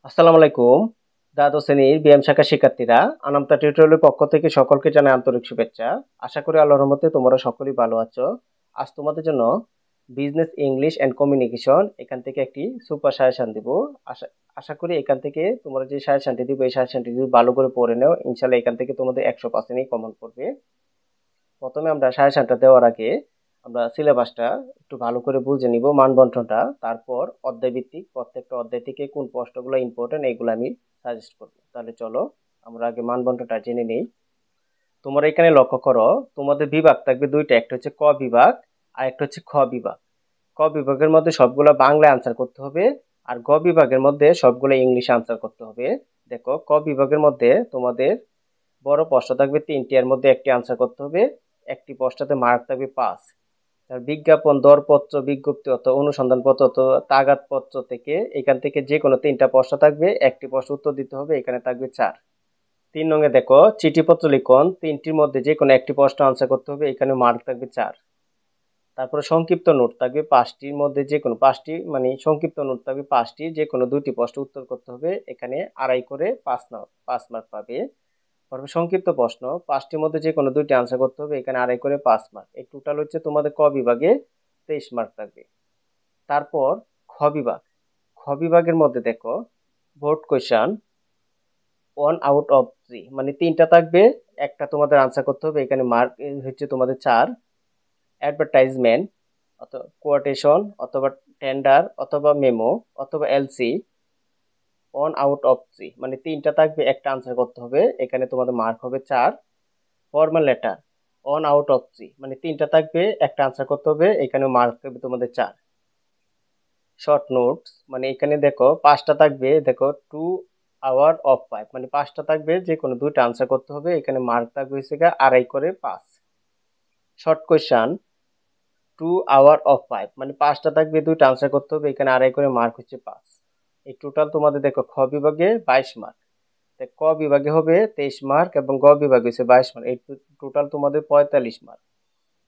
আসসালামু আলাইকুম। দ্বাদশ শ্রেণীর ব্যায়াম শাখার শিক্ষার্থীরা, আনামতা টিউটোরিয়ালের পক্ষ থেকে সকলকে জানাই আন্তরিক শুভেচ্ছা। আশা করি আল্লাহর রহমতে তোমরা সকলেই ভালো আছো। আজ তোমাদের জন্য বিজনেস ইংলিশ অ্যান্ড কমিউনিকেশন এখান থেকে একটি সুপার সাজেশন দিব। আশা আশা করি এখান থেকে তোমরা যে সাজেশনটি দিব এই সাজেশনটি যদি ভালো করে পড়ে নাও, ইনশাল্লাহ এখান থেকে তোমাদের 100%ই কমন পড়বে। প্রথমে আমরা সাজেশনটা দেওয়ার আগে আমরা সিলেবাসটা একটু ভালো করে বুঝে নিব, মানবন্টনটা। তারপর অধ্যায় ভিত্তিক প্রত্যেকটা অধ্যায় থেকে কোন প্রশ্নগুলো ইম্পর্টেন্ট এগুলো আমি সাজেস্ট করব। তাহলে চলো আমরা আগে মানবন্টনটা জেনে নেই। তোমরা এখানে লক্ষ্য করো, তোমাদের বিভাগ থাকবে দুইটা, একটা হচ্ছে ক বিভাগ আর একটা হচ্ছে খ বিভাগ। ক বিভাগের মধ্যে সবগুলো বাংলায় আনসার করতে হবে, আর গ বিভাগের মধ্যে সবগুলো ইংলিশে আনসার করতে হবে। দেখো, ক বিভাগের মধ্যে তোমাদের বড় প্রশ্ন থাকবে তিনটি, এর মধ্যে একটি আনসার করতে হবে। একটি প্রশ্নতে মার্ক থাকবে 5। আর বিজ্ঞাপন, দরপত্র, বিজ্ঞপ্তি অথবা অনুসন্ধানপত্র অথবা তাগাদপত্র থেকে এখান থেকে যে কোনো তিনটা প্রশ্ন থাকবে, একটি প্রশ্ন উত্তর দিতে হবে, এখানে থাকবে 4। 3 নঙে দেখো, চিঠিপত্র লিখন, তিনটির মধ্যে যে কোনো একটি প্রশ্ন আনসার করতে হবে, এখানে মার্ক থাকবে 4। তারপরে সংক্ষিপ্ত নোট থাকবে 5টির মধ্যে যে কোনো 5টি, মানে সংক্ষিপ্ত নোট থাকবে 5টি, যে কোনো 2টি প্রশ্ন উত্তর করতে হবে, এখানে আড়াই করে 5 মার্ক পাবে। তারপর সংক্ষিপ্ত প্রশ্ন 5টির মধ্যে যে কোনো 2টি আনসার করতে হবে, এখানে আড়াই করে 5 মার্ক। এই টোটাল হচ্ছে তোমাদের ক বিভাগে 23 মার্ক থাকবে। তারপর খ বিভাগ, খ বিভাগের মধ্যে দেখো, বোর্ড কোয়েশ্চন 1 আউট অফ 3, মানে তিনটা থাকবে, একটা তোমাদের আনসার করতে হবে, এখানে মার্ক হচ্ছে তোমাদের 4। অ্যাডভার্টাইজমেন্ট অথবা কোয়াটেশন অথবা টেন্ডার অথবা মেমো অথবা এলসি 1 আউট অফ 3, মানে তিনটা থাকবে, একটা আনসার করতে হবে, এখানে তোমাদের মার্ক হবে 4। ফর্মাল লেটার 1 আউট অফ 3, মানে তিনটা থাকবে, একটা আনসার করতে হবে, এখানে মার্ক থাকবে তোমাদের 4। শর্ট নোটস, মানে এখানে দেখো 5টা থাকবে, দেখো 2 আওয়ার অফ 5, মানে 5টা থাকবে, যে কোনো 2টা আনসার করতে হবে, এখানে মার্ক থাকবে হচ্ছে আড়াই করে 5। শর্ট কোয়েশ্চন 2 আওয়ার অফ 5, মানে 5টা থাকবে, 2টা আনসার করতে হবে, এখানে আড়াই করে মার্ক হচ্ছে 5। এই টোটাল তোমাদের দেখো খ বিভাগে 22 মার্ক, ক বিভাগে হবে 23 মার্ক এবং গ বিভাগে হচ্ছে 22 মার্ক। এই টোটাল তোমাদের 45 মার্ক।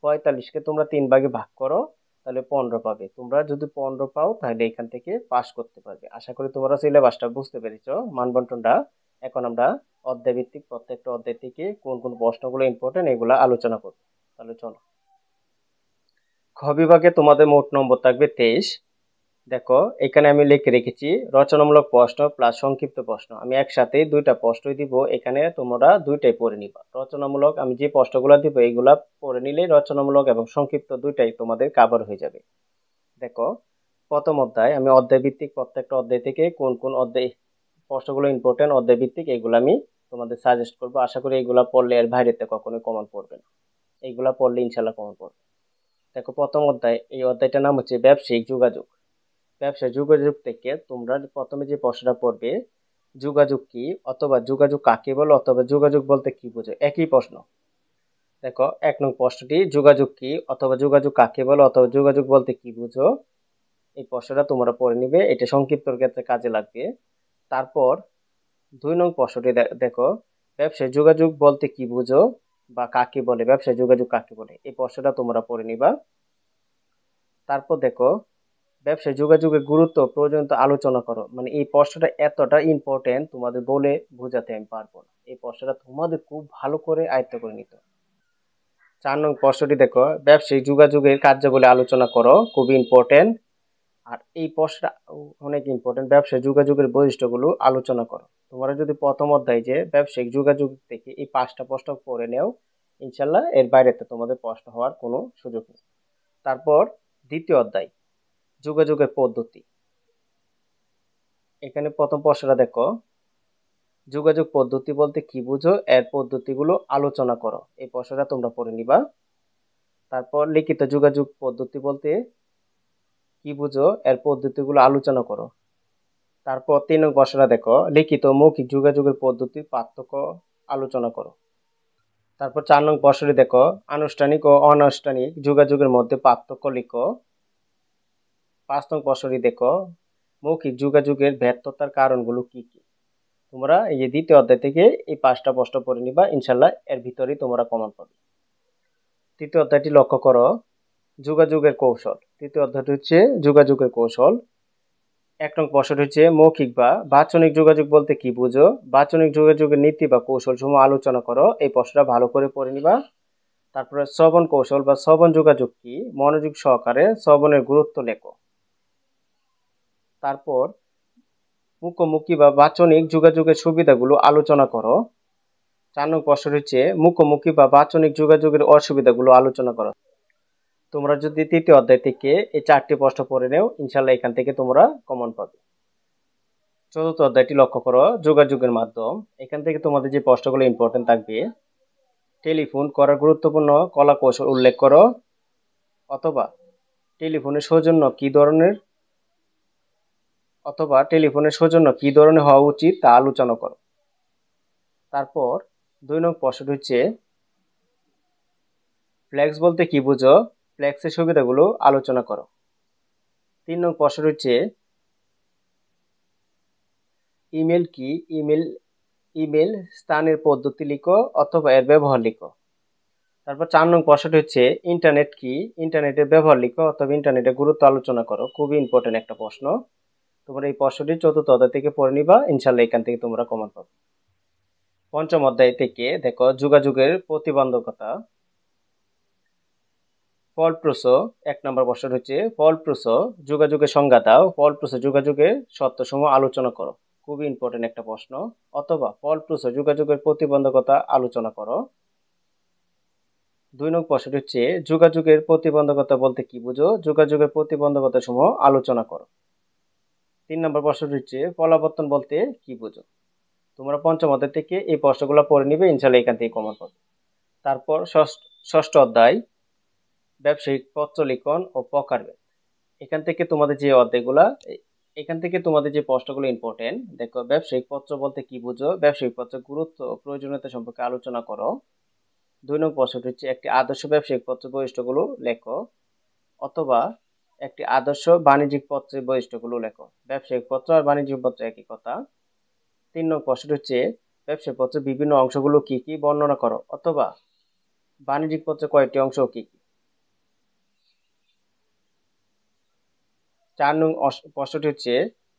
45কে তোমরা 3 ভাগে ভাগ করো, তাহলে 15 পাবে। তোমরা যদি 15 পাও তাহলে এখান থেকে পাস করতে পারবে। আশা করি তোমরা সিলেবাসটা বুঝতে পেরেছো, মানবন্টনটা। এখন আমরা অধ্যায় ভিত্তিক প্রত্যেকটা অধ্যায় থেকে কোন কোন প্রশ্নগুলো ইম্পর্টেন্ট এগুলো আলোচনা করবো। তাহলে চলো, খ বিভাগে তোমাদের মোট নম্বর থাকবে 23। দেখো, এখানে আমি লিখে রেখেছি রচনামূলক প্রশ্ন প্লাস সংক্ষিপ্ত প্রশ্ন। আমি একসাথে দুইটা প্রশ্নই দিব, এখানে তোমরা দুইটাই পড়ে নিবা। রচনামূলক আমি যে প্রশ্নগুলো দিব এইগুলা পড়ে নিলে রচনামূলক এবং সংক্ষিপ্ত দুইটাই তোমাদের কভার হয়ে যাবে। দেখো, প্রথম অধ্যায়, আমি অধ্যায় ভিত্তিক প্রত্যেকটা অধ্যায় থেকে কোন কোন অধ্যায় প্রশ্নগুলো ইম্পর্টেন্ট অধ্যায় ভিত্তিক এগুলো আমি তোমাদের সাজেস্ট করবো। আশা করি এগুলা পড়লে এর বাইরেতে কখনোই কমন পড়বে না, এইগুলা পড়লে ইনশাল্লাহ কমন পড়বে। দেখো, প্রথম অধ্যায়, এই অধ্যায়টার নাম হচ্ছে ব্যবসায়িক যোগাযোগ। ব্যবসায় যোগাযোগ থেকে তোমরা প্রথমে যে প্রশ্নটা পড়বে, যোগাযোগ কি অথবা যোগাযোগ কাকে বলো অথবা যোগাযোগ বলতে কি বোঝো, একই প্রশ্ন। দেখো, 1 নং প্রশ্নটি যোগাযোগ কি অথবা যোগাযোগ কাকে বলো অথবা যোগাযোগ বলতে কি বুঝো, এই প্রশ্নটা তোমরা পড়ে নিবে, এটা সংক্ষিপ্তর ক্ষেত্রে কাজে লাগবে। তারপর 2 নং প্রশ্নটি দেখো, ব্যবসায় যোগাযোগ বলতে কি বুঝো বা কাকে বলে, ব্যবসায় যোগাযোগ কাকে বলে, এই প্রশ্নটা তোমরা পড়ে নিবা। তারপর দেখো, ব্যবসায় যোগাযোগের গুরুত্ব ও প্রয়োজনীয়তা আলোচনা করো, মানে এই প্রশ্নটা এতটা ইম্পর্টেন্ট তোমাদের বলে বোঝাতে আমি পারবো না, এই প্রশ্নটা তোমাদের খুব ভালো করে আয়ত্ত করে নিতে হবে। 4 নং প্রশ্নটি দেখো, ব্যবসায়িক যোগাযোগের কার্যাবলী আলোচনা করো, খুবই ইম্পর্টেন্ট। আর এই প্রশ্নটা অনেক ইম্পর্টেন্ট, ব্যবসায়িক যোগাযোগের বৈশিষ্ট্যগুলো আলোচনা করো। তোমরা যদি প্রথম অধ্যায় যে ব্যবসায়িক যোগাযোগ থেকে এই 5টা প্রশ্ন পড়ে নেও, ইনশাল্লাহ এর বাইরেতে তোমাদের প্রশ্ন হওয়ার কোনো সুযোগ নেই। তারপর দ্বিতীয় অধ্যায়, যোগাযোগের পদ্ধতি। এখানে প্রথম প্রশ্নটা দেখো, যোগাযোগ পদ্ধতি বলতে কি বুঝো, এর পদ্ধতিগুলো আলোচনা করো, এই প্রশ্নটা তোমরা পড়ে নিবা। তারপর লিখিত যোগাযোগ পদ্ধতি বলতে কি বুঝো, এর পদ্ধতিগুলো আলোচনা করো। তারপর 3 নং প্রশ্নটা দেখো, লিখিত মৌখিক যোগাযোগের পদ্ধতির পার্থক্য আলোচনা করো। তারপর 4 নং প্রশ্নটি দেখো, আনুষ্ঠানিক ও অনানুষ্ঠানিক যোগাযোগের মধ্যে পার্থক্য লিখো। 5 নং প্রশ্নটি দেখো, মৌখিক যোগাযোগের ব্যর্থতার কারণগুলো কি কি। তোমরা এই যে দ্বিতীয় অধ্যায় থেকে এই 5টা প্রশ্ন পড়ে নিবা, ইনশাল্লাহ এর ভিতরেই তোমরা কমন পাবে। তৃতীয় অধ্যায়টি লক্ষ্য করো, যোগাযোগের কৌশল। তৃতীয় অধ্যায়টি হচ্ছে যোগাযোগের কৌশল। এক নং প্রশ্নটি হচ্ছে মৌখিক বা বাচনিক যোগাযোগ বলতে কি বুঝো? বাচনিক যোগাযোগের নীতি বা কৌশল সমূহ আলোচনা করো। এই প্রশ্নটা ভালো করে পড়ে নিবা। তারপরে শ্রবণ কৌশল বা শ্রবণ যোগাযোগ কি? মনোযোগ সহকারে শ্রবণের গুরুত্ব লেখো। তারপর মুখোমুখি বা বাচনিক যোগাযোগের সুবিধাগুলো আলোচনা করো। 4 নং প্রশ্ন হচ্ছে মুখোমুখি বা বাচনিক যোগাযোগের অসুবিধাগুলো আলোচনা করো। তোমরা যদি তৃতীয় অধ্যায় থেকে এই 4টি প্রশ্ন পড়ে নেও, ইনশাল্লাহ এখান থেকে তোমরা কমন পাবে। চতুর্থ অধ্যায়টি লক্ষ্য করো, যোগাযোগের মাধ্যম। এখান থেকে তোমাদের যে প্রশ্নগুলো ইম্পর্টেন্ট থাকবে, টেলিফোন করার গুরুত্বপূর্ণ কলা কৌশল উল্লেখ করো, অথবা টেলিফোনের সৌজন্য কি ধরনের হওয়া উচিত তা আলোচনা করো। তারপর 2 নং প্রশ্নটি হচ্ছে ফ্লেক্স বলতে কি বুঝো? ফ্লেক্সের সুবিধাগুলো আলোচনা করো। 3 নং প্রশ্নটি হচ্ছে ইমেল কি? ইমেল স্থানের পদ্ধতি লিখো অথবা এর ব্যবহার লিখো। তারপর 4 নং প্রশ্নটি হচ্ছে ইন্টারনেট কি? ইন্টারনেটের ব্যবহার লিখো অথবা ইন্টারনেটের গুরুত্ব আলোচনা করো। খুবই ইম্পর্টেন্ট একটা প্রশ্ন। তোমরা এই প্রশ্নটি চতুর্থ অধ্যায় থেকে পড়ে নিবা, ইনশাল্লাহ এখান থেকে তোমরা কমন পাবে। পঞ্চম অধ্যায় থেকে দেখো যোগাযোগের প্রতিবন্ধকতা। ফলপ্রসূ 1 নম্বর প্রশ্ন হচ্ছে ফলপ্রসূ যোগাযোগের সংজ্ঞা দাও। ফলপ্রসূ যোগাযোগের শর্তসমূহ আলোচনা করো। খুবই ইম্পর্টেন্ট একটা প্রশ্ন। অথবা ফলপ্রসূ যোগাযোগের প্রতিবন্ধকতা আলোচনা করো। 2 নং প্রশ্নটি হচ্ছে যোগাযোগের প্রতিবন্ধকতা বলতে কি বুঝো? যোগাযোগের প্রতিবন্ধকতা সমূহ আলোচনা করো। 3 নম্বর প্রশ্নটি হচ্ছে পলাবর্তন বলতে কি বুঝো? তোমরা পঞ্চম অধ্যায় থেকে এই প্রশ্নগুলো পড়ে নিবে, ইনশাল্লাহ এখান থেকে কমন পাবে। তারপর ষষ্ঠ অধ্যায় ব্যবসায়িক পত্রলিখন ও প্রকারভেদ। এখান থেকে তোমাদের যে প্রশ্নগুলো ইম্পর্টেন্ট, দেখো ব্যবসায়িক পত্র বলতে কি বুঝো? ব্যবসায়িক পত্রের গুরুত্ব ও প্রয়োজনীয়তা সম্পর্কে আলোচনা করো। 2 নং প্রশ্নটি হচ্ছে একটি আদর্শ ব্যবসায়িক পত্রের বৈশিষ্ট্যগুলো লেখো, অথবা একটি আদর্শ বাণিজ্যিক পত্রের বৈশিষ্ট্যগুলো লেখো। ব্যবসায়িক পত্র আর বাণিজ্যিক পত্র একই কথা। 3 নং প্রশ্নটি হচ্ছে ব্যবসায়িক পত্রের বিভিন্ন অংশগুলো কি কি বর্ণনা করো, অথবা বাণিজ্যিক পত্রের কয়টি অংশ কি কি। 4 নং প্রশ্নটি হচ্ছে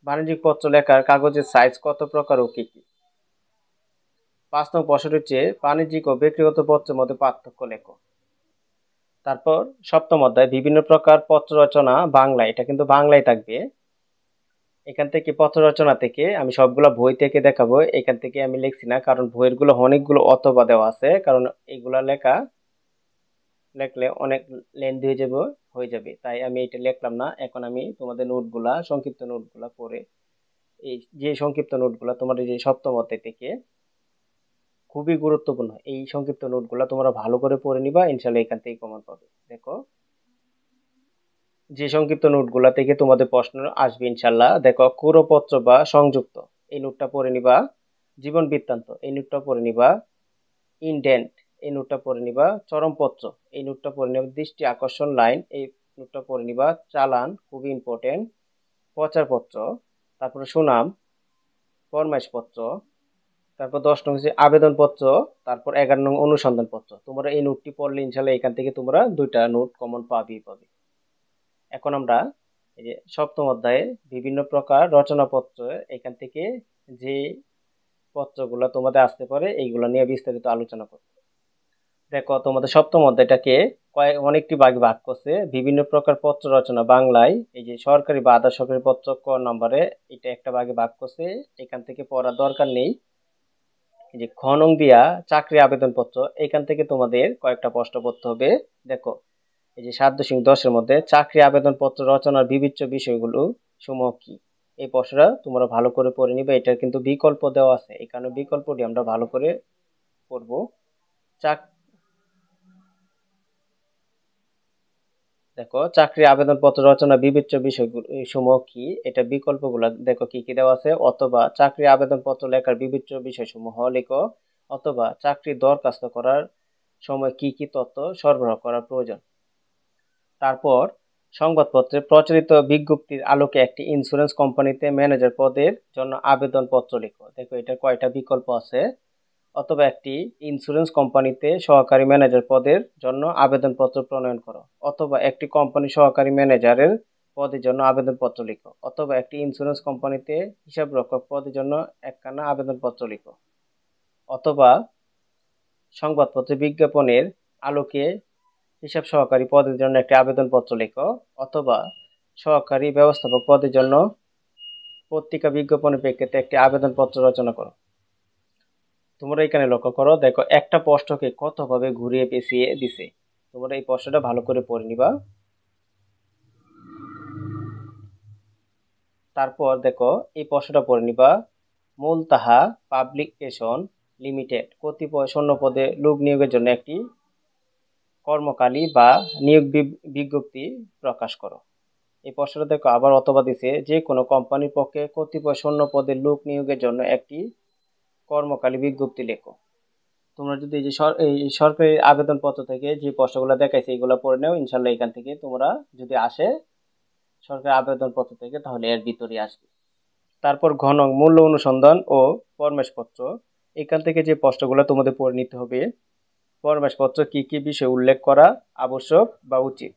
বাণিজ্যিক পত্র লেখার কাগজের সাইজ কত প্রকার ও কি কি। 5 নং প্রশ্নটি হচ্ছে বাণিজ্যিক ও ব্যক্তিগত পত্রের মধ্যে পার্থক্য লেখো। তারপর সপ্তম অধ্যায় বিভিন্ন প্রকার পত্র রচনা বাংলা। এটা কিন্তু বাংলায় থাকবে। এখান থেকে পত্র রচনা থেকে আমি সবগুলা বই থেকে দেখাবো, এখান থেকে আমি লিখছি না, কারণ বইয়ের গুলো অনেকগুলো অথবা দেওয়া আছে, কারণ এইগুলা লেখলে অনেক লেন্থি হয়ে যাবে, তাই আমি এটা লিখলাম না। এখন আমি তোমাদের সংক্ষিপ্ত নোটগুলা পড়ে, এই যে সংক্ষিপ্ত নোটগুলা তোমাদের যে সপ্তম অধ্যায় থেকে খুবই গুরুত্বপূর্ণ, এই সংক্ষিপ্ত নোটগুলা তোমরা ভালো করে পড়ে নিবা, ইনশাল্লাহ এখান থেকে কমন পাবে। দেখো যে সংক্ষিপ্ত নোটগুলা থেকে তোমাদের প্রশ্ন আসবে ইনশাল্লাহ। দেখো কুরপত্র বা সংযুক্ত, এই নোটটা পড়ে নিবা। জীবন বৃত্তান্ত, এই নোটটা পড়ে নিবা। ইনডেন্ট, এই নোটটা পড়ে নিবা। চরমপত্র, এই নোটটা পড়ে নিবা। দৃষ্টি আকর্ষণ লাইন, এই নোটটা পড়ে নিবা। চালান, খুবই ইম্পর্টেন্ট। প্রচারপত্র, তারপরে সুনাম, ফরমাইশপত্র, তারপর 10 নং হচ্ছে আবেদনপত্র, তারপর 11 নং অনুসন্ধানপত্র। তোমরা এই নোটটি পড়লে ইনশাল্লাহ এখান থেকে তোমরা 2টা নোট কমন পাবে। এখন আমরা এই যে সপ্তম অধ্যায়ে বিভিন্ন প্রকার রচনাপত্র, এখান থেকে যে পত্রগুলো তোমাদের আসতে পারে এইগুলো নিয়ে বিস্তারিত আলোচনা করব। দেখো তোমাদের সপ্তম অধ্যায়টাকে অনেকটি ভাগে ভাগ করছে। বিভিন্ন প্রকার পত্র রচনা বাংলায়, এই যে সরকারি বা আধা সরকারি পত্র ক নম্বরে, এটা একটা ভাগে ভাগ করছে, এখান থেকে পড়ার দরকার নেই। এই যে খ নং দিয়া চাকরি আবেদন পত্র, এখান থেকে তোমাদের কয়েকটা প্রশ্ন পড়তে হবে। দেখো এই যে 7.10 মধ্যে চাকরি আবেদন পত্র রচনার বিবেচ্য বিষয়গুলো সমূহ কি, এই প্রশ্নটা তোমরা ভালো করে পড়ে নিবে। এটার কিন্তু বিকল্প দেওয়া আছে, এই কারণে বিকল্পটি আমরা ভালো করে পড়বো। দেখো চাকরি আবেদন পত্র রচনা বিবেচ্য বিষয়গুলো সমূহ কি, এটা বিকল্পগুলো দেখো কি কি দেওয়া আছে। অথবা চাকরি আবেদন পত্র লেখার বিবেচ্য বিষয় সমূহ লিখো, অথবা চাকরি দরখাস্ত করার সময় কি কি তথ্য সরবরাহ করা প্রয়োজন। তারপর সংবাদপত্রে প্রচারিত বিজ্ঞপ্তির আলোকে একটি ইন্স্যুরেন্স কোম্পানিতে ম্যানেজার পদের জন্য আবেদন পত্র লিখো। দেখো এটা কয়টা বিকল্প আছে। অথবা একটি ইন্স্যুরেন্স কোম্পানিতে সহকারী ম্যানেজার পদের জন্য আবেদনপত্র প্রণয়ন করো, অথবা একটি কোম্পানি সহকারী ম্যানেজারের পদের জন্য আবেদনপত্র লিখো, অথবা একটি ইন্স্যুরেন্স কোম্পানিতে হিসাবরক্ষক পদের জন্য একখানা আবেদনপত্র লিখো, অথবা সংবাদপত্রে বিজ্ঞাপনের আলোকে হিসাব সহকারী পদের জন্য একটি আবেদনপত্র লেখো, অথবা সহকারী ব্যবস্থাপক পদের জন্য পত্রিকা বিজ্ঞাপনের প্রেক্ষিতে একটি আবেদনপত্র রচনা করো। তোমরা এখানে লক্ষ্য করো, দেখো একটা প্রশ্নকে কতভাবে ঘুরিয়ে পেঁচিয়ে দিছে। তোমরা এই প্রশ্নটা ভালো করে পড়ে নিবা। তারপর দেখো এই প্রশ্নটা পড়ে নিবা, মুলতাহা পাবলিকেশন লিমিটেড কতিপয় শূন্য পদে লোক নিয়োগের জন্য একটি কর্মকালী বা নিয়োগ বিজ্ঞপ্তি প্রকাশ করো। এই প্রশ্নটা দেখো আবার অথবা দিছে, যে কোনো কোম্পানির পক্ষে কতিপয় শূন্য পদে লোক নিয়োগের জন্য একটি কর্মকালী বিজ্ঞপ্তি লেখো। তোমরা যদি এই সরকারি আবেদনপত্র থেকে যে প্রশ্নগুলো দেখাইছে এগুলো পড়ে নাও, ইনশাল্লাহ এখান থেকে তোমরা যদি আসে সরকারি আবেদনপত্র থেকে তাহলে এর ভিতরে আসবে। তারপর ঘ নং মূল্য অনুসন্ধান ও ফরমাশপত্র, এখান থেকে যে প্রশ্নগুলো তোমাদের পড়ে নিতে হবে, ফরমাশপত্র কি কি বিষয় উল্লেখ করা আবশ্যক বা উচিত,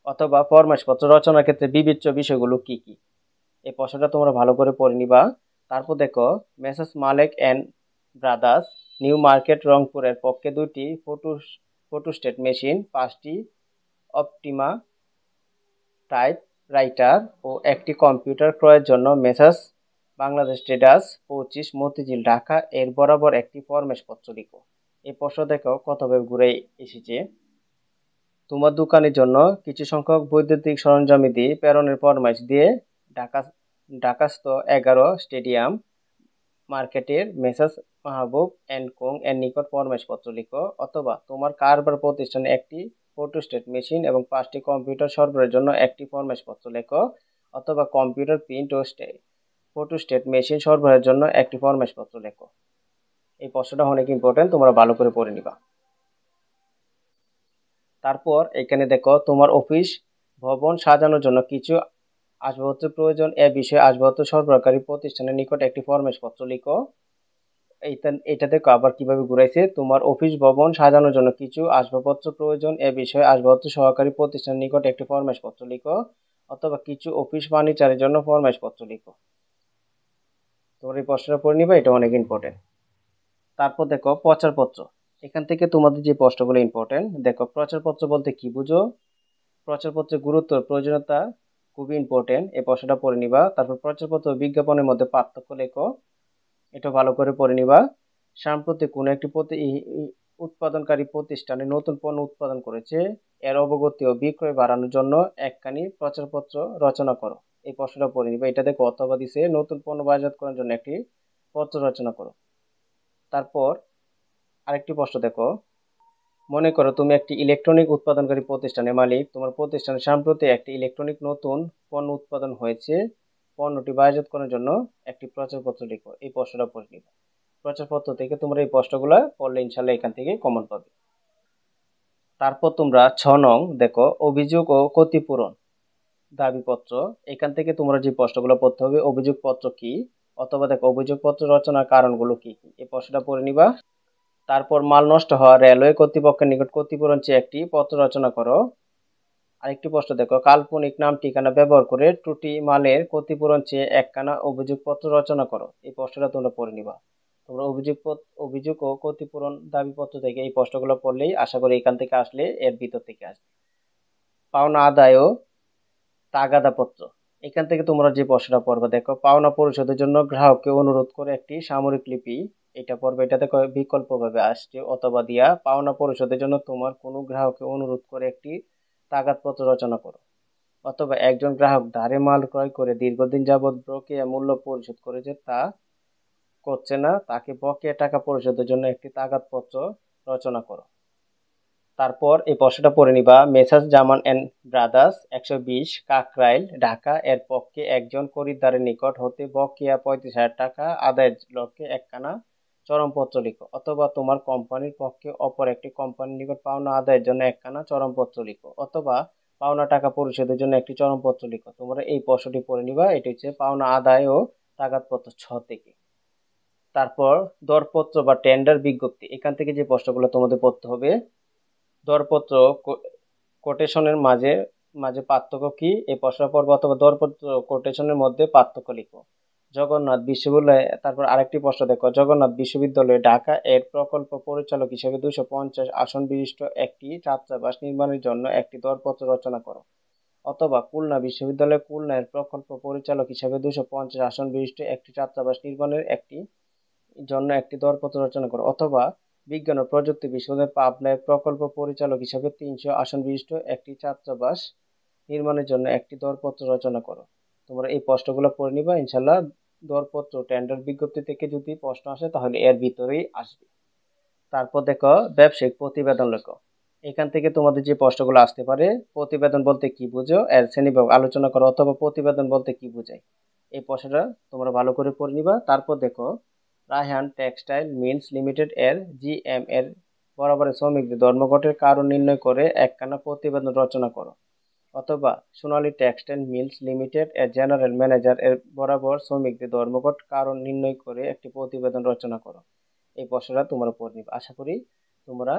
অথবা ফরমাশপত্র রচনার ক্ষেত্রে বিবেচ্য বিষয়গুলো কি কি, এই প্রশ্নটা তোমরা ভালো করে পড়ে নিবা। তারপর দেখো messrs Malek and brothers new market রংপুরের পক্ষে 2টি ফটোস্টেট মেশিন, 5টি অপটিমা টাইপ রাইটার ও একটি কম্পিউটার ক্রয়ের জন্য মেসার্স বাংলাদেশ ট্রেডার্স 25 মতিঝিল ঢাকা এর বরাবর একটি ফরমাশপত্র লিখো। এই প্রশ্ন দেখো কতভাবে ঘুরে এসেছে। তোমার দোকানের জন্য কিছু সংখ্যক বৈদ্যুতিক সরঞ্জামাদি প্রেরণের ফরমাইশ দিয়ে ঢাকাস্থ 11 স্টেডিয়াম মার্কেটের মেসার্স মাহবুব অ্যান্ড কোং এর নিকট ফরমাশপত্র লিখো, অথবা তোমার কারবার প্রতিষ্ঠানে একটি ফটোস্টেট মেশিন এবং 5টি কম্পিউটার সরবরাহের জন্য একটি ফরমাশপত্র লেখো, অথবা কম্পিউটার প্রিন্ট ও ফটোস্টেট মেশিন সরবরাহের জন্য একটি ফরমাশপত্র লেখো। এই প্রশ্নটা অনেক ইম্পর্টেন্ট, তোমরা ভালো করে পড়ে নিবা। তারপর এখানে দেখো তোমার অফিস ভবন সাজানোর জন্য কিছু আসবাবপত্রের প্রয়োজন, এ বিষয়ে আসবাবপত্র সরবরাহকারী প্রতিষ্ঠানের নিকট একটি ফরমাশপত্র লিখো। এটা দেখো আবার কিভাবে ঘুরাইছে, তোমার অফিস ভবন সাজানোর জন্য কিছু আসবাবপত্র প্রয়োজন, এ বিষয়ে আসবাবপত্র সহকারী প্রতিষ্ঠানের নিকট একটি ফরমাশপত্র লিখো, অথবা কিছু অফিস ফার্নিচারের জন্য ফরমাশপত্র লিখো। তোমরা এই প্রশ্নটা পড়ে নিবা, এটা অনেক ইম্পর্টেন্ট। তারপর দেখো প্রচারপত্র, এখান থেকে তোমাদের যে প্রশ্নগুলো ইম্পর্টেন্ট, দেখো প্রচারপত্র বলতে কি বুঝো, প্রচারপত্রের গুরুত্ব প্রয়োজনীয়তা খুবই ইম্পর্টেন্ট, এই প্রশ্নটা পড়ে নিবা। তারপর প্রচারপত্র ও বিজ্ঞাপনের মধ্যে পার্থক্য লেখো, এটা ভালো করে পড়ে নিবা। সাম্প্রতিক কোনো একটি উৎপাদনকারী প্রতিষ্ঠানে নতুন পণ্য উৎপাদন করেছে, এর অবগতি ও বিক্রয় বাড়ানোর জন্য একখানি প্রচারপত্র রচনা করো। এই প্রশ্নটা পড়ে নিবা। এটা দেখো অথবা দিছে নতুন পণ্য বাজারজাত করার জন্য একটি পত্র রচনা করো। তারপর আরেকটি প্রশ্ন দেখো, মনে করো তুমি একটি ইলেকট্রনিক উৎপাদনকারী প্রতিষ্ঠানের মালিক, তোমার প্রতিষ্ঠানে সম্প্রতি একটি ইলেকট্রনিক নতুন পণ্য উৎপাদন হয়েছে, পণ্যটি বাজারজাত করার জন্য একটি প্রচারপত্র লিখো। এই প্রশ্নটা পড়ে নিবা। প্রচারপত্র থেকে তোমরা এই প্রশ্নগুলো পড়লে ইনশাল্লাহ এখান থেকে কমন পাবে। তারপর তোমরা 6 নং দেখো অভিযোগ ও ক্ষতিপূরণ দাবিপত্র, এখান থেকে তোমরা যে প্রশ্নগুলো পড়তে হবে, অভিযোগপত্র কি, অথবা দেখো অভিযোগপত্র রচনার কারণগুলো কি কি, এই প্রশ্নটা পড়ে নিবা। তারপর মাল নষ্ট হওয়া রেলওয়ে কর্তৃপক্ষের নিকট ক্ষতিপূরণ চেয়ে একটি পত্র রচনা করো। আরেকটি প্রশ্ন দেখো, কাল্পনিক নাম ঠিকানা ব্যবহার করে ত্রুটি মালের ক্ষতিপূরণ চেয়ে একখানা অভিযোগপত্র রচনা করো। এই প্রশ্নটা তোমরা পড়ে নিবা। তোমরা অভিযোগ ও ক্ষতিপূরণ দাবিপত্র থেকে এই প্রশ্নগুলো পড়লেই আশা করি এখান থেকে আসলে এর ভিতর থেকে আসবে। পাওনা আদায় ও তাগাদাপত্র, এখান থেকে তোমরা যে প্রশ্নটা পড়বে, দেখো পাওনা পরিশোধের জন্য গ্রাহককে অনুরোধ করে একটি সামরিক লিপি, এটা পড়বে। এটা দেখো বিকল্প ভাবে আসছে অথবা দিয়া, পাওনা পরিশোধের জন্য তোমার কোনো গ্রাহককে অনুরোধ করে একটি তাগাদপত্র রচনা করো, অথবা একজন গ্রাহক ধারে মাল ক্রয় করে দীর্ঘদিন যাবৎ বকেয়া মূল্য পরিশোধ করেছে, তা করছে না, তাকে বকেয়া টাকা পরিশোধের জন্য একটি তাগাদপত্র রচনা করো। তারপর এই প্রশ্নটা পড়ে নিবা, messrs Zaman and brothers 120 Kakrail Dhaka এর পক্ষে একজন খরিদ্দারের নিকট হতে বকেয়া 35,000 টাকা আদায়ের লক্ষ্যে একখানা চরমপত্র লিখো, অথবা তোমার কোম্পানির পক্ষে অপর একটি কোম্পানির নিকট পাওনা আদায়ের জন্য একখানা চরমপত্র লিখো, অথবা পাওনা টাকা পরিশোধের জন্য একটি চরমপত্র লিখো। তোমরা এই প্রশ্নটি পড়ে নিবা, এটি হচ্ছে পাওনা আদায় ও তাগাদপত্র 6 থেকে। তারপর দরপত্র বা টেন্ডার বিজ্ঞপ্তি, এখান থেকে যে প্রশ্নগুলো তোমাদের পড়তে হবে, দরপত্র কোটেশনের মাঝে পার্থক্য কি এই প্রশ্ন পড়বো, অথবা দরপত্র কোটেশনের মধ্যে পার্থক্য লিখো। জগন্নাথ বিশ্ববিদ্যালয়ে, তারপর আরেকটি প্রশ্ন দেখো, জগন্নাথ বিশ্ববিদ্যালয়ে ঢাকা এর প্রকল্প পরিচালক হিসেবে 250 আসন বিশিষ্ট একটি ছাত্রাবাস নির্মাণের জন্য একটি দরপত্র রচনা করো। অথবা খুলনা বিশ্ববিদ্যালয়ে খুলনা এর প্রকল্প পরিচালক হিসেবে 250 আসন বিশিষ্ট একটি ছাত্রাবাস নির্মাণের জন্য একটি দরপত্র রচনা করো। অথবা বিজ্ঞান ও প্রযুক্তি বিশ্ববিদ্যালয় পাবনায় প্রকল্প পরিচালক হিসেবে 300 আসন বিশিষ্ট একটি ছাত্রাবাস নির্মাণের জন্য একটি দরপত্র রচনা করো। তোমরা এই প্রশ্নগুলো পড়ে নিবা, ইনশাল্লাহ দরপত্র টেন্ডার বিজ্ঞপ্তি থেকে যদি প্রশ্ন আসে তাহলে এর ভিতরেই আসবে। তারপর দেখো ব্যবসায়িক প্রতিবেদন লেখো। এখান থেকে তোমাদের যে প্রশ্নগুলো আসতে পারে, প্রতিবেদন বলতে কি বুঝো এর শ্রেণীবিভাগ আলোচনা করো, অথবা প্রতিবেদন বলতে কি বোঝায় এই প্রশ্নটা তোমরা ভালো করে পড়ে নিবা। তারপর দেখো রায়হান টেক্সটাইল মিলস লিমিটেড এর জিএম এর বরাবরের শ্রমিকদের ধর্মঘটের কারণ নির্ণয় করে একখানা প্রতিবেদন রচনা করো। অথবা সোনালী টেক্সটাইল মিলস লিমিটেড এর জেনারেল ম্যানেজার এর বরাবর শ্রমিকদের ধর্মঘট কারণ নির্ণয় করে একটি প্রতিবেদন রচনা করো। এই প্রশ্নটা তোমরা পড়ে নিবে। আশা করি তোমরা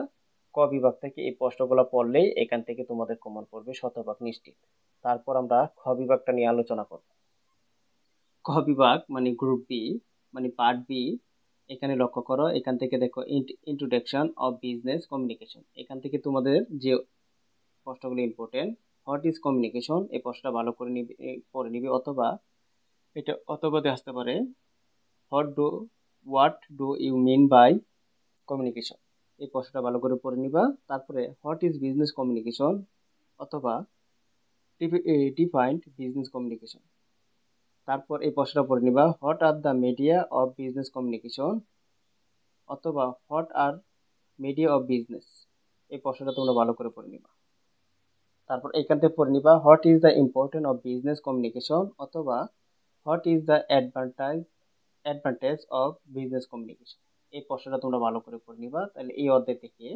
ক বিভাগ থেকে এই প্রশ্নগুলো পড়লেই এখান থেকে তোমাদের কমন পড়বে শতভাগ নিশ্চিত। তারপর আমরা খ বিভাগটা নিয়ে আলোচনা করব। খ বিভাগ মানে গ্রুপ বি, মানে পার্ট বি। এখানে লক্ষ্য করো, এখান থেকে দেখো ইন্ট্রোডাকশন অফ বিজনেস কমিউনিকেশন। এখান থেকে তোমাদের যে প্রশ্নগুলো ইম্পর্টেন্ট, হোয়াট ইজ কমিউনিকেশন, এই প্রশ্নটা ভালো করে নিবে, পড়ে নিবে। অথবা এটা অথবা আসতে পারে what do you mean by communication, এই প্রশ্নটা ভালো করে পড়ে নিবা। তারপরে হোয়াট ইজ বিজনেস কমিউনিকেশন, অথবা ডিফাইন্ড বিজনেস কমিউনিকেশন। তারপর এই প্রশ্নটা পড়ে নিবা what are the media of business communication, অথবা what are media of business, এই প্রশ্নটা তোমরা ভালো করে পড়ে নিবা। তারপর এখান থেকে পড়ে নিবা what is the importance of business communication, অথবা what is the advantage of business communication, এই প্রশ্নটা তোমরা ভালো করে পড়ে নিবা। তাহলে এই অধ্যায় থেকে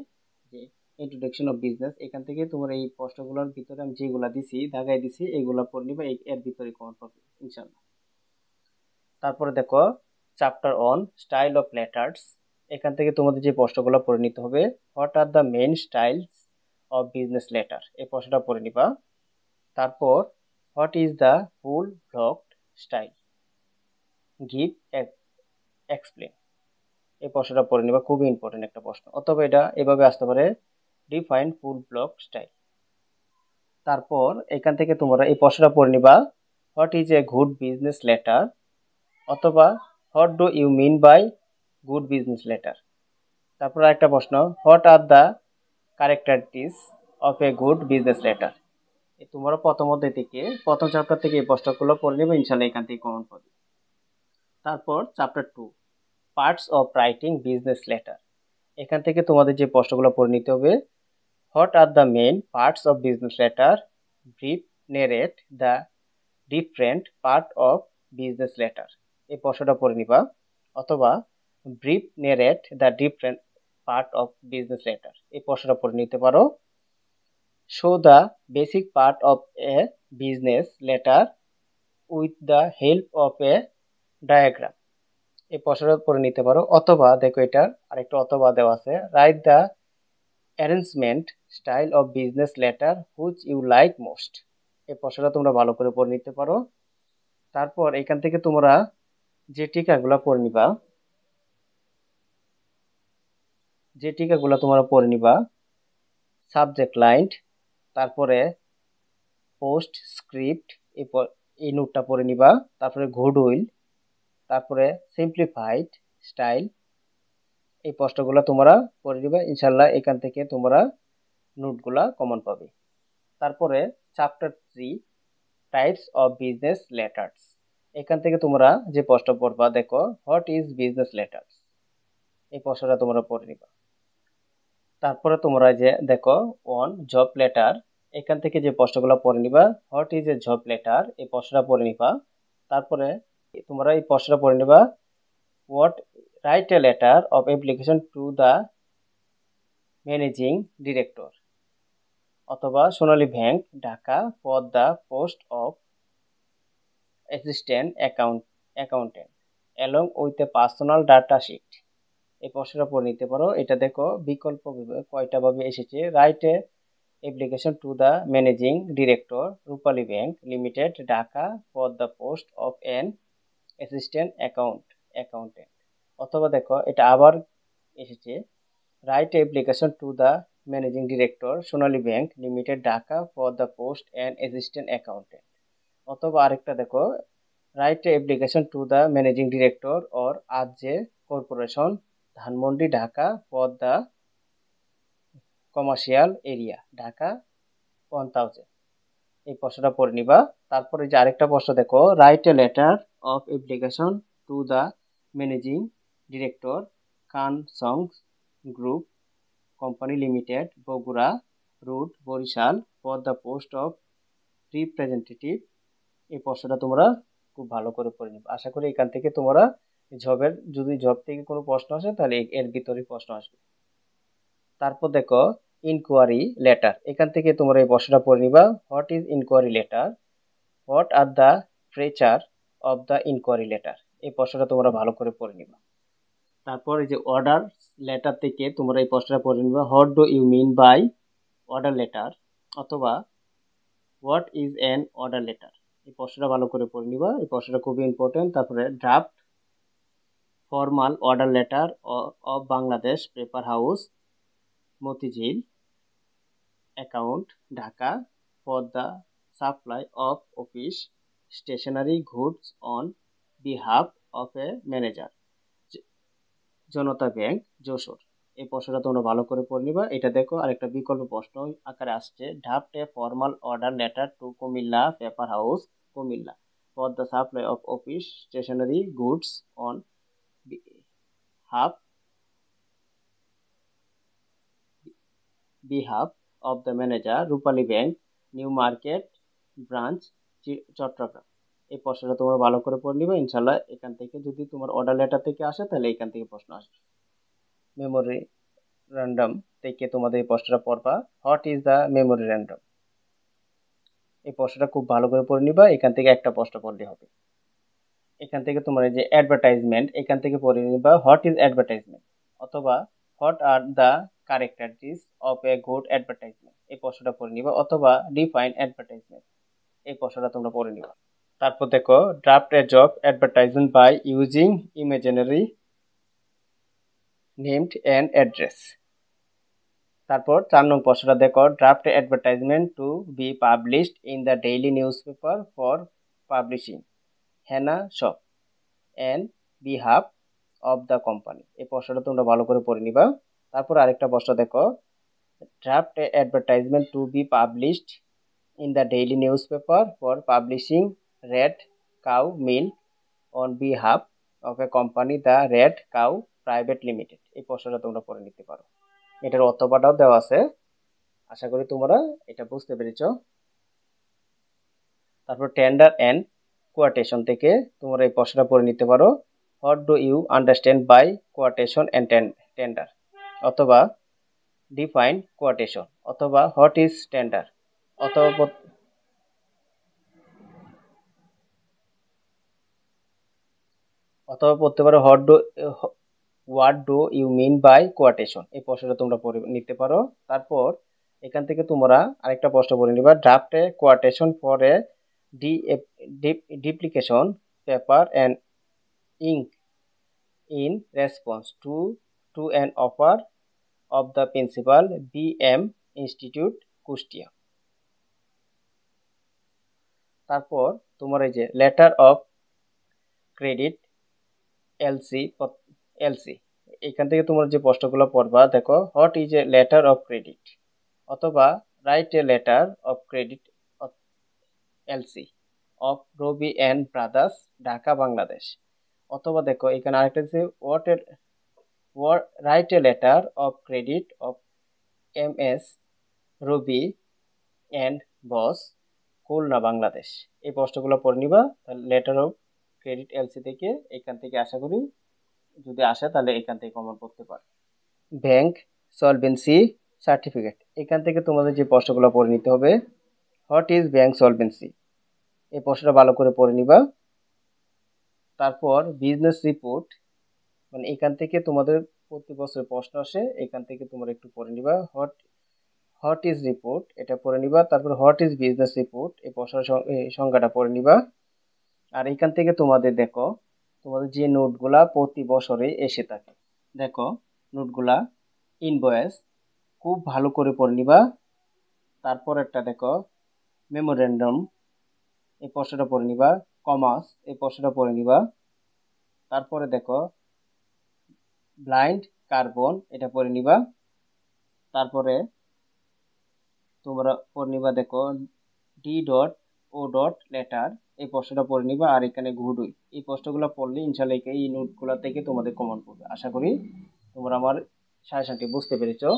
যে ইন্ট্রোডাকশন অফ বিজনেস, এখান থেকে তোমরা এই প্রশ্নগুলোর ভিতরে আমি যেগুলা দিছি দাগাই দিছি এইগুলা পড়ে নিবা, এর ভিতরে কমন পাবে ইনশাআল্লাহ। তারপরে দেখো chapter on style of letters. এখান থেকে তোমাদের যে প্রশ্নগুলো পড়ে নিতে হবে, what are the main styles of business letter, এই প্রশ্নটা পড়ে নিবা। তারপর what is the full blocked style, give explain, এই প্রশ্নটা পড়ে নিবা, খুবই ইম্পর্টেন্ট একটা প্রশ্ন। অথবা এটা এভাবে আসতে পারে ডিফাইন ফুল ব্লক স্টাইল। তারপর এখান থেকে তোমরা এই প্রশ্নটা পড়ে নিবা what is a good business letter, অথবা what do you mean by good business letter. তারপর একটা প্রশ্ন what are the characteristics of a good business letter. তোমরা প্রথম অধ্যায় থেকে প্রথম চ্যাপ্টার থেকে এই প্রশ্নগুলো পড়ে নেবে, ইনশাল্লাহ এখান থেকে কমন পাবে। তারপর chapter 2 parts of writing business letter. এখান থেকে তোমাদের যে প্রশ্নগুলো পড়ে নিতে হবে, what are the main parts of business letter, brief নেরেট the different part of business letter, এই প্রশ্নটা পড়ে নিবা। অথবা brief নেরেট the different part of business letter, এই প্রশ্নটা পড়ে নিতে পারো। Show the basic part of A business letter with the help of A diagram, এই প্রশ্নটা পড়ে নিতে পারো। অথবা দেখো এটার আরেকটা অথবা দেওয়া আছে, write the arrangement style of business letter which you like most, এই প্রশ্নটা তোমরা ভালো করে পড়ে নিতে পারো। তারপর এখান থেকে তোমরা যে টিকাগুলো পড়ে নিবা, তোমরা পড়ে নিবা সাবজেক্ট লাইন, তারপরে পোস্ট স্ক্রিপ্ট, এই নোটটা পড়ে নিবা। তারপরে গুড উইল, তারপরে সিম্পলিফাইড স্টাইল, এই প্রশ্নগুলো তোমরা পড়ে নিবা, ইনশাল্লাহ এখান থেকে তোমরা নোটগুলা কমন পাবে। তারপরে chapter 3 types of business letters. এখান থেকে তোমরা যে প্রশ্ন পড়বা, দেখো হোয়াট ইজ বিজনেস লেটার্স, এই প্রশ্নটা তোমরা পড়ে নিবা। তারপরে তোমরা যে দেখো অন জব লেটার, এখান থেকে যে প্রশ্নগুলো পড়ে নিবা, what is A job letter, এই প্রশ্নটা পড়ে নিবা। তারপরে তোমরা এই প্রশ্নটা পড়ে নিবা what write a letter of application to the managing director, অথবা Sonali bank Dhaka for the post of assistant accountant along with a personal data sheet, এই প্রশ্নটা পড়ে নিতে পারো। এটা দেখো বিকল্প কয়টা ভাবে এসেছে, write a application to the managing director Rupali Bank Limited Dhaka for the post of an assistant accountant অথবা দেখো এটা আবার এসেছে write application to the managing director Sonali Bank Limited Dhaka for the post and assistant accountant অথবা আরেকটা দেখো write application to the managing director or RJ Corporation Dhanmondi Dhaka for the commercial area Dhaka 1000 এই প্রশ্নটা পড়ে নিবা তারপরে যে আরেকটা প্রশ্ন দেখো write a letter of application to the managing director Khan Songs Group Company Limited Bogura Road Borishal for the post of representative এই প্রশ্নটা তোমরা খুব ভালো করে পড়ে নিবা আশা করি এখান থেকে তোমরা যদি জব থেকে কোনো প্রশ্ন আসে তাহলে এর ভিতরে প্রশ্ন আসবে তারপর দেখো ইনকোয়ারি লেটার এখান থেকে তোমরা এই প্রশ্নটা পড়ে নিবা what is enquiry letter what are the feature of the enquiry letter এই প্রশ্নটা তোমরা ভালো করে পড়ে নিবা তারপর এই যে অর্ডার লেটার থেকে তোমরা এই প্রশ্নটা পড়ে নিবা what do you mean by order letter অথবা what is an order letter এই প্রশ্নটা ভালো করে পড়ে নিবা এই প্রশ্নটা খুবই ইম্পর্টেন্ট তারপরে draft formal order letter of Bangladesh paper house Motijheel account Dhaka for the supply of office stationery goods on behalf of a manager Janata bank Jashore এই প্রশ্নটা তোমরা ভালো করে পড়ে নিবা এটা দেখো আরেকটা বিকল্প প্রশ্ন আকারে আসছে draft a formal order letter to Cumilla paper house Cumilla for the supply of office stationery goods on behalf of the manager Rupali Bank New Market Branch Chattogram এই প্রশ্নটা তোমরা ভালো করে পড়ে নিবা ইনশাআল্লাহ এখান থেকে যদি তোমার অর্ডার লেটার থেকে আসে তাহলে এখান থেকে প্রশ্ন আসবে মেমোরি র্যান্ডম থেকে তোমাদের এই প্রশ্নটা পড়বা what is the memory random এই প্রশ্নটা খুব ভালো করে পড়ে নিবা এখান থেকে একটা প্রশ্ন পড়লে হবে এখান থেকে তোমার এই যে অ্যাডভার্টাইজমেন্ট এখান থেকে পড়ে নিবা হোয়াট ইজ অ্যাডভার্টাইজমেন্ট অথবা what are the characteristics of a good advertisement এই প্রশ্নটা পড়ে নিবা অথবা ডিফাইন অ্যাডভার্টাইজমেন্ট এই প্রশ্নটা তোমরা পড়ে নিবা তারপর দেখো draft a job advertisement by using imaginary named and address তারপর 4 নং প্রশ্নটা দেখো draft a advertisement to be published in the daily news paper for publishing Hena shop and behalf of the company এই প্রশ্নটা তোমরা ভালো করে পড়ে নিবা তারপর আরেকটা প্রশ্ন দেখো draft a advertisement to be published in the daily news paper for publishing red cow milk on behalf of a company the red cow private limited এই প্রশ্নটা তোমরা পড়ে নিতে পারো এটার অথবাটাও দেওয়া আছে আশা করি তোমরা এটা বুঝতে পেরেছো তারপর টেন্ডার এন্ড কোয়াটেশন থেকে তোমরা এই প্রশ্নটা পড়ে নিতে পারো what do you understand by quotation and tender অথবা ডিফাইন কোয়াটেশন অথবা হোয়াট ইজ টেন্ডার অথবা পড়তে পারো what do you mean by quotation এই প্রশ্নটা তোমরা পড়ে নিতে পারো তারপর এখান থেকে তোমরা আরেকটা প্রশ্ন পড়ে নিবা draft a quotation for a duplication paper and ink in response to an offer of the principal BM Institute Kushtia তারপর তোমার এই যে লেটার অফ ক্রেডিট এলসি এখান থেকে তোমার যে প্রশ্নগুলো পড়বা দেখো what is a letter of credit অথবা write a letter of credit LC of Robi and brothers Dhaka Bangladesh অথবা দেখো এখানে আরেকটা আছে write a letter of credit of MS Robi and bros Khulna Bangladesh এই প্রশ্নগুলো পড়ে নিবা লেটার অফ ক্রেডিট এলসি থেকে এখান থেকে আশা করি যদি আসে তাহলে এখান থেকে কমন করতে পারে ব্যাংক সলভেন্সি সার্টিফিকেট এখান থেকে তোমাদের যে প্রশ্নগুলো পড়ে নিতে হবে হোয়াট ইজ ব্যাংক সলভেন্সি এই প্রশ্নটা ভালো করে পড়ে নিবা তারপর বিজনেস রিপোর্ট মানে এখান থেকে তোমাদের প্রতি বছর প্রশ্ন আসে এখান থেকে তোমরা একটু পড়ে নিবা হোয়াট ইজ রিপোর্ট এটা পড়ে নিবা। তারপর হোয়াট ইজ বিজনেস রিপোর্ট এই প্রশ্নের সংজ্ঞাটা পড়ে নিবা। আর এখান থেকে তোমাদের দেখো তোমাদের যে নোটগুলা প্রতি বছরে এসে থাকে, দেখো নোটগুলা ইনভয়েস খুব ভালো করে পড়ে নিবা। তারপর একটা দেখো মেমোরেন্ডাম এই প্রশ্নটা পড়ে নিবা। কমার্স এই প্রশ্নটা পড়ে নিবা। তারপরে দেখো ব্লাইন্ড কার্বন এটা পড়ে নিবা। তারপরে তোমরা পড়ে নিবা দেখো D dot O dot letter এই প্রশ্নটা পড়ে নিবা। আর এখানে ঘুডুই এই প্রশ্নগুলো পড়লে ইনশাল্লাহ এই নোটগুলো থেকে তোমাদের কমন পড়বে। আশা করি তোমরা আমার সাজেশনটি বুঝতে পেরেছো।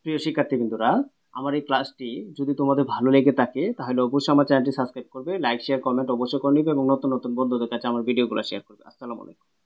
প্রিয় শিক্ষার্থী বন্ধুরা, আমার এই ক্লাসটি যদি তোমাদের ভালো লেগে থাকে তাহলে অবশ্যই আমার চ্যানেলটি সাবস্ক্রাইব করবে, লাইক শেয়ার কমেন্ট অবশ্যই করে নিবে এবং নতুন নতুন বন্ধুদের কাছে আমার ভিডিওগুলো শেয়ার করবে। আসসালামু আলাইকুম।